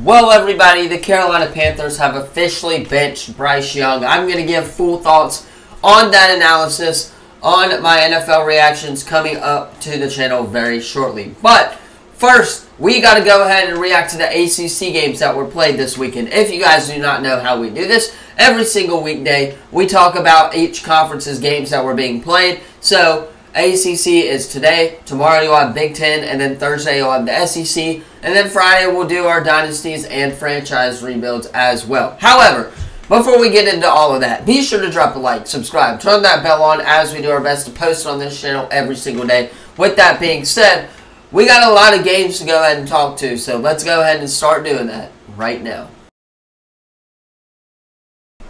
Well, everybody, the Carolina Panthers have officially benched Bryce Young. I'm going to give full thoughts on that analysis on my NFL reactions coming up to the channel very shortly. But first, we got to go ahead and react to the ACC games that were played this weekend. If you guys do not know how we do this, every single weekday we talk about each conference's games that were being played. So ACC is today, tomorrow you'll have Big Ten, and then Thursday you'll have the SEC, and then Friday we'll do our dynasties and franchise rebuilds as well. However, before we get into all of that, be sure to drop a like, subscribe, turn that bell on as we do our best to post on this channel every single day. With that being said, we got a lot of games to go ahead and talk to, so let's go ahead and start doing that right now.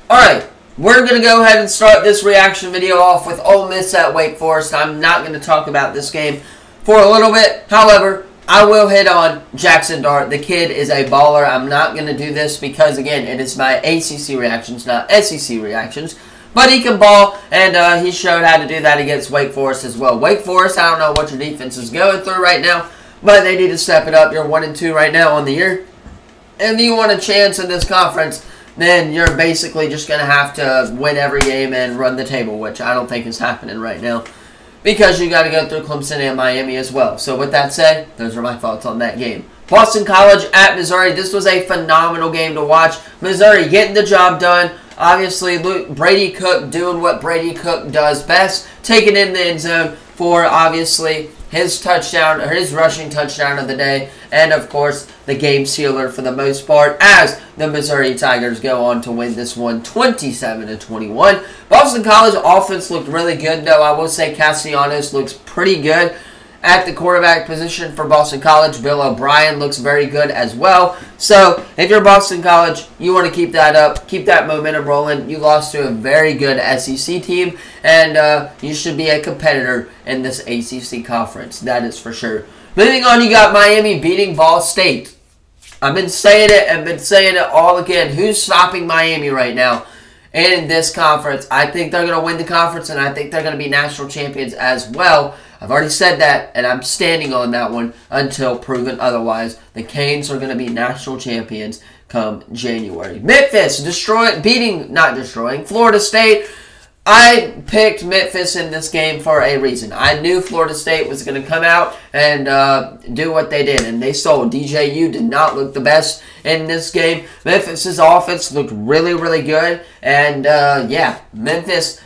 Alright. We're going to go ahead and start this reaction video off with Ole Miss at Wake Forest. I'm not going to talk about this game for a little bit. However, I will hit on Jackson Dart. The kid is a baller. I'm not going to do this because, again, it is my ACC reactions, not SEC reactions. But he can ball, and he showed how to do that against Wake Forest as well. Wake Forest, I don't know what your defense is going through right now, but they need to step it up. You're 1-2 right now on the year. If you want a chance in this conference, then you're basically just going to have to win every game and run the table, which I don't think is happening right now because you got to go through Clemson and Miami as well. So with that said, those are my thoughts on that game. Boston College at Missouri. This was a phenomenal game to watch. Missouri getting the job done. Obviously, Brady Cook doing what Brady Cook does best, taking in the end zone for, obviously, his touchdown, or his rushing touchdown of the day, and of course, the game sealer for the most part, as the Missouri Tigers go on to win this one 27-21. Boston College offense looked really good, though. I will say Castellanos looks pretty good at the quarterback position for Boston College. Bill O'Brien looks very good as well. So, if you're Boston College, you want to keep that up, keep that momentum rolling. You lost to a very good SEC team, and you should be a competitor in this ACC conference. That is for sure. Moving on, you got Miami beating Ball State. I've been saying it and been saying it all again. Who's stopping Miami right now in this conference? I think they're going to win the conference, and I think they're going to be national champions as well. I've already said that, and I'm standing on that one until proven otherwise. The Canes are going to be national champions come January. Memphis beating Florida State. I picked Memphis in this game for a reason. I knew Florida State was going to come out and do what they did, and they sold. DJU did not look the best in this game. Memphis's offense looked really, really good, and yeah, Memphis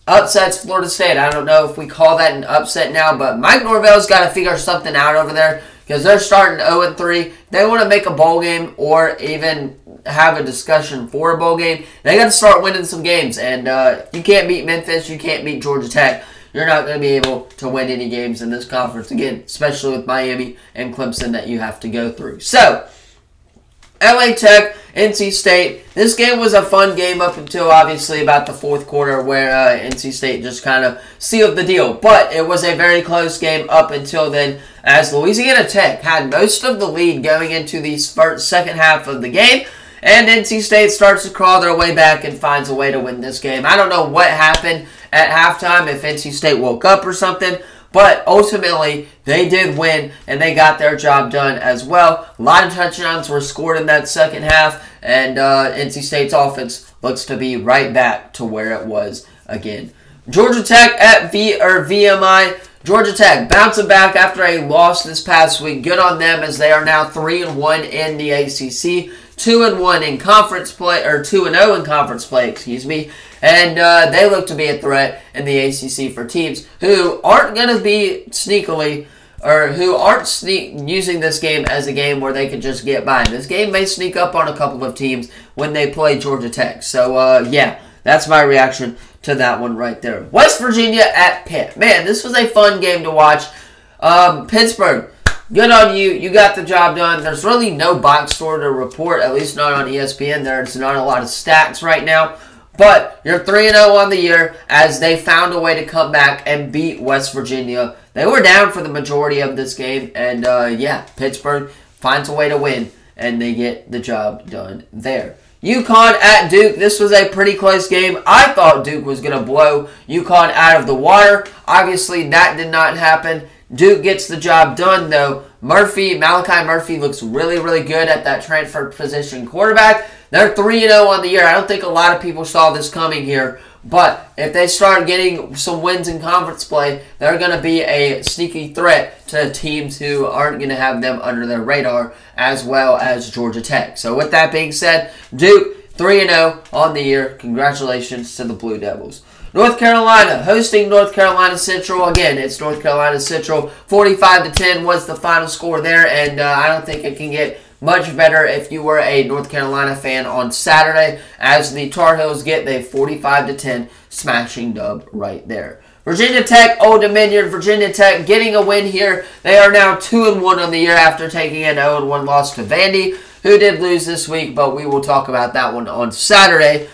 upsets Florida State. I don't know if we call that an upset now, but Mike Norvell's got to figure something out over there because they're starting 0-3. They want to make a bowl game or even have a discussion for a bowl game. They got to start winning some games, and you can't beat Memphis. You can't beat Georgia Tech. You're not going to be able to win any games in this conference again, especially with Miami and Clemson that you have to go through. So, LA Tech, NC State. This game was a fun game up until, obviously, about the fourth quarter where NC State just kind of sealed the deal. But it was a very close game up until then, as Louisiana Tech had most of the lead going into the second half of the game. And NC State starts to crawl their way back and finds a way to win this game. I don't know what happened at halftime, if NC State woke up or something. But ultimately, they did win, and they got their job done as well. A lot of touchdowns were scored in that second half, and NC State's offense looks to be right back to where it was again. Georgia Tech at VMI. Georgia Tech bouncing back after a loss this past week. Good on them, as they are now 3-1 in the ACC. 2-1 in conference play, or 2-0 in conference play, excuse me. And they look to be a threat in the ACC for teams who aren't going to be sneakily, or who aren't using this game as a game where they could just get by. This game may sneak up on a couple of teams when they play Georgia Tech. So, yeah, that's my reaction to that one right there. West Virginia at Pitt. Man, this was a fun game to watch. Pittsburgh. Good on you. You got the job done. There's really no box score to report, at least not on ESPN. There's not a lot of stats right now. But you're 3-0 on the year as they found a way to come back and beat West Virginia. They were down for the majority of this game. And, yeah, Pittsburgh finds a way to win, and they get the job done there. UConn at Duke. This was a pretty close game. I thought Duke was going to blow UConn out of the water. Obviously, that did not happen. Duke gets the job done, though. Malachi Murphy looks really, really good at that transfer position quarterback. They're 3-0 on the year. I don't think a lot of people saw this coming here. But if they start getting some wins in conference play, they're going to be a sneaky threat to teams who aren't going to have them under their radar, as well as Georgia Tech. So with that being said, Duke 3-0 on the year. Congratulations to the Blue Devils. North Carolina hosting North Carolina Central. Again, it's North Carolina Central. 45-10 was the final score there, and I don't think it can get much better if you were a North Carolina fan on Saturday, as the Tar Heels get the 45-10 smashing dub right there. Virginia Tech, Old Dominion. Virginia Tech getting a win here. They are now 2-1 on the year after taking an 0-1 loss to Vandy, who did lose this week, but we will talk about that one on Saturday.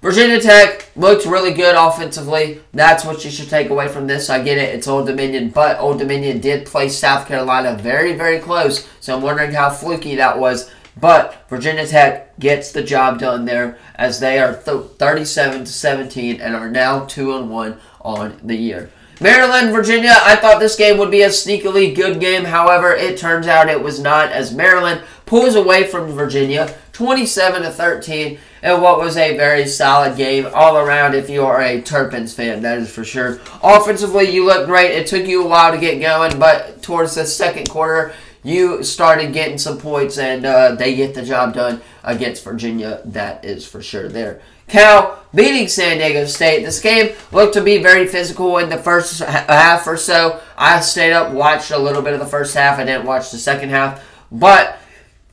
Virginia Tech looked really good offensively. That's what you should take away from this. I get it. It's Old Dominion, but Old Dominion did play South Carolina very, very close, so I'm wondering how fluky that was. But Virginia Tech gets the job done there, as they are 37-17 and are now 2-1 on the year. Maryland, Virginia, I thought this game would be a sneakily good game. However, it turns out it was not, as Maryland pulls away from Virginia 27-13 in what was a very solid game all around if you are a Terrapins fan, that is for sure. Offensively, you looked great. It took you a while to get going, but towards the second quarter, you started getting some points, and they get the job done against Virginia. That is for sure there. Cal beating San Diego State. This game looked to be very physical in the first half or so. I stayed up, watched a little bit of the first half. I didn't watch the second half. But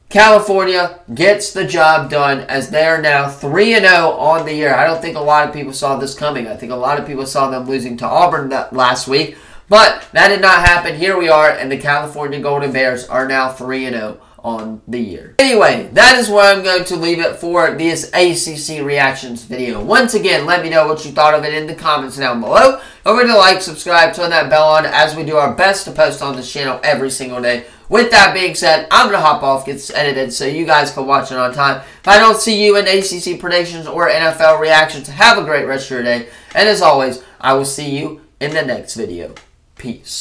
California gets the job done, as they are now 3-0 on the year. I don't think a lot of people saw this coming. I think a lot of people saw them losing to Auburn last week. But that did not happen. Here we are, and the California Golden Bears are now 3-0 on the year. Anyway, that is where I'm going to leave it for this ACC reactions video. Once again, let me know what you thought of it in the comments down below. Don't forget to like, subscribe, turn that bell on, as we do our best to post on this channel every single day. With that being said, I'm going to hop off, get this edited, so you guys can watch it on time. If I don't see you in ACC predictions or NFL reactions, have a great rest of your day. And as always, I will see you in the next video. Peace.